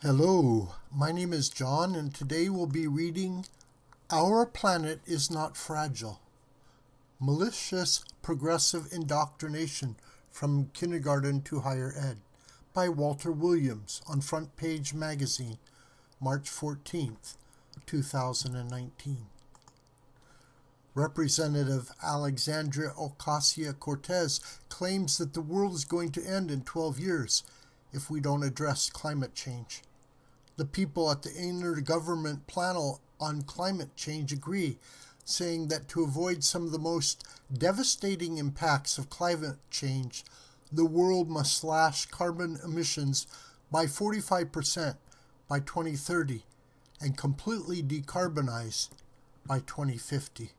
Hello, my name is John, and today we'll be reading Our Planet is Not Fragile. Malicious Progressive Indoctrination from Kindergarten to Higher Ed by Walter Williams on Front Page Magazine, March 14th, 2019. Representative Alexandria Ocasio-Cortez claims that the world is going to end in 12 years if we don't address climate change. The people at the Intergovernmental Panel on Climate Change agree, saying that to avoid some of the most devastating impacts of climate change, the world must slash carbon emissions by 45% by 2030 and completely decarbonize by 2050.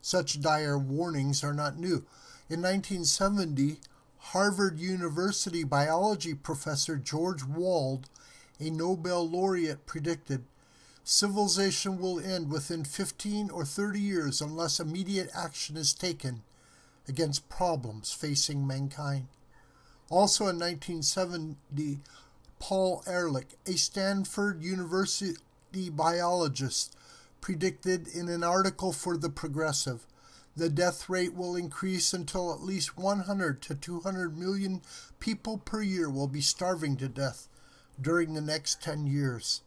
Such dire warnings are not new. In 1970, Harvard University biology professor George Wald, a Nobel laureate, predicted civilization will end within 15 or 30 years unless immediate action is taken against problems facing mankind. Also in 1970, Paul Ehrlich, a Stanford University biologist, predicted in an article for The Progressive, the death rate will increase until at least 100 to 200 million people per year will be starving to death during the next 10 years.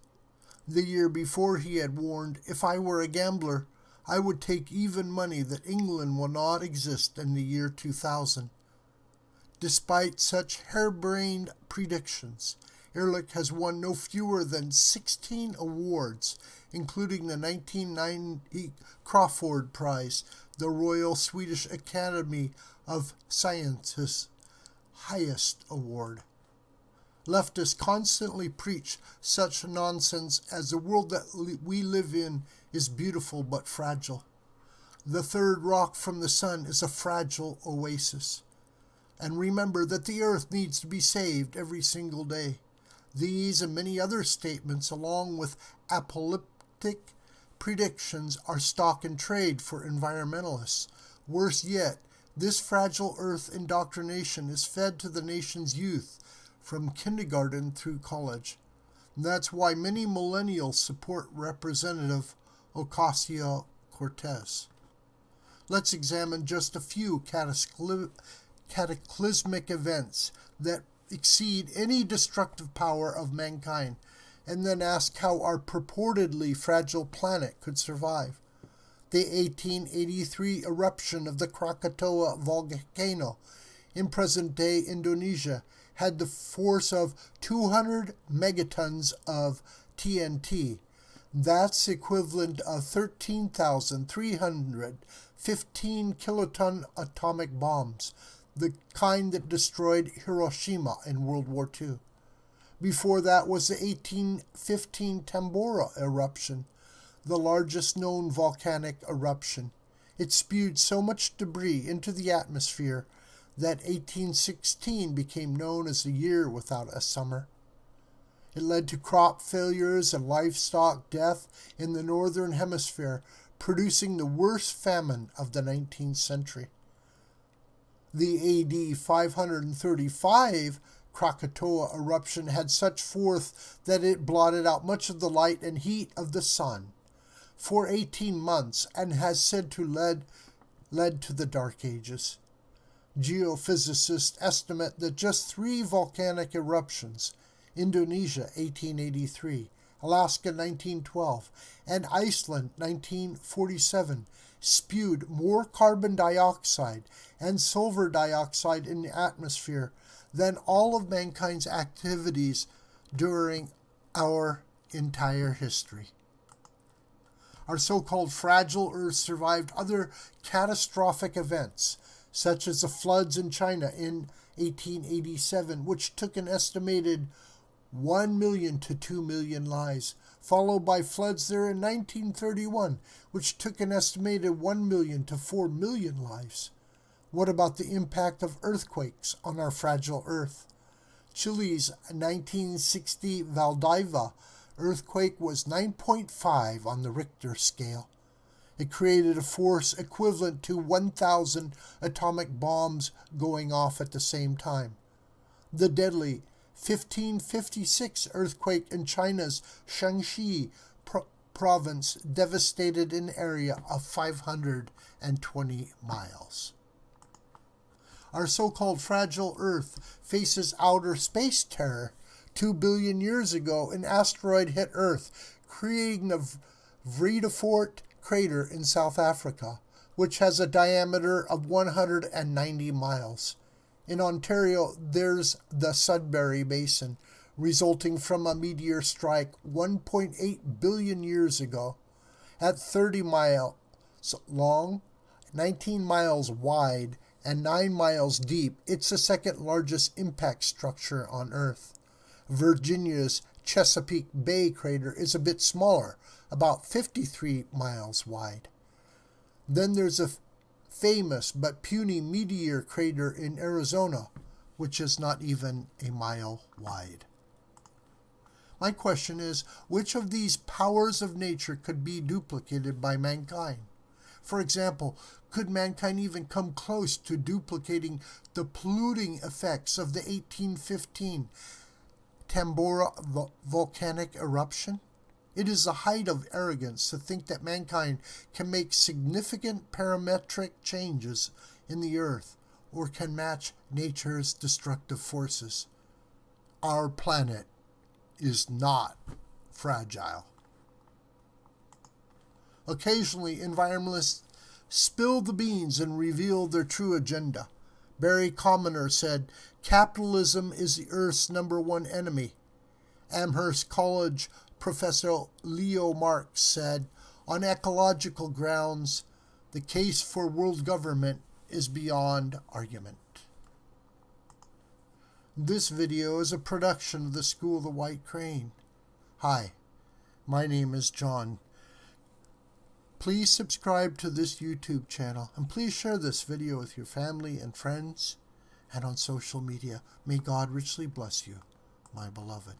The year before, he had warned, if I were a gambler, I would take even money that England will not exist in the year 2000. Despite such harebrained predictions, Ehrlich has won no fewer than 16 awards, including the 1990 Crawford Prize, the Royal Swedish Academy of Sciences' highest award. Leftists constantly preach such nonsense as the world that we live in is beautiful but fragile. The third rock from the sun is a fragile oasis. And remember that the earth needs to be saved every single day. These and many other statements, along with apocalyptic predictions, are stock in trade for environmentalists. Worse yet, this fragile earth indoctrination is fed to the nation's youth from kindergarten through college. And that's why many millennials support Representative Ocasio-Cortez. Let's examine just a few cataclysmic events that exceed any destructive power of mankind, and then ask how our purportedly fragile planet could survive. The 1883 eruption of the Krakatoa volcano in present-day Indonesia had the force of 200 megatons of TNT. That's equivalent of 13,315 kiloton atomic bombs, the kind that destroyed Hiroshima in World War II. Before that was the 1815 Tambora eruption, the largest known volcanic eruption. It spewed so much debris into the atmosphere that 1816 became known as the year without a summer. It led to crop failures and livestock death in the northern hemisphere, producing the worst famine of the 19th century. The AD 535 Krakatoa eruption had such force that it blotted out much of the light and heat of the sun for 18 months and has said to led to the Dark Ages. Geophysicists estimate that just 3 volcanic eruptions, Indonesia 1883, Alaska 1912, and Iceland 1947, spewed more carbon dioxide and sulfur dioxide in the atmosphere than all of mankind's activities during our entire history. Our so-called fragile Earth survived other catastrophic events, such as the floods in China in 1887, which took an estimated 1 million to 2 million lives, followed by floods there in 1931, which took an estimated 1 million to 4 million lives. What about the impact of earthquakes on our fragile Earth? Chile's 1960 Valdivia earthquake was 9.5 on the Richter scale. It created a force equivalent to 1,000 atomic bombs going off at the same time. The deadly 1556 earthquake in China's Shaanxi province devastated an area of 520 miles. Our so-called fragile Earth faces outer space terror. 2 billion years ago, an asteroid hit Earth, creating the Vredefort crater in South Africa, which has a diameter of 190 miles. In Ontario, there's the Sudbury Basin, resulting from a meteor strike 1.8 billion years ago. At 30 miles long, 19 miles wide, and 9 miles deep, it's the second largest impact structure on Earth. Virginia's Chesapeake Bay crater is a bit smaller, about 53 miles wide. Then there's a famous but puny meteor crater in Arizona, which is not even a mile wide. My question is, which of these powers of nature could be duplicated by mankind? For example, could mankind even come close to duplicating the polluting effects of the 1815 Tambora volcanic eruption? It is the height of arrogance to think that mankind can make significant parametric changes in the earth or can match nature's destructive forces. Our planet is not fragile. Occasionally, environmentalists spill the beans and reveal their true agenda. Barry Commoner said, "Capitalism is the Earth's #1 enemy." Amherst College Professor Leo Marx said, "On ecological grounds, the case for world government is beyond argument." This video is a production of the School of the White Crane. Hi, my name is John. Please subscribe to this YouTube channel, and please share this video with your family and friends and on social media. May God richly bless you, my beloved.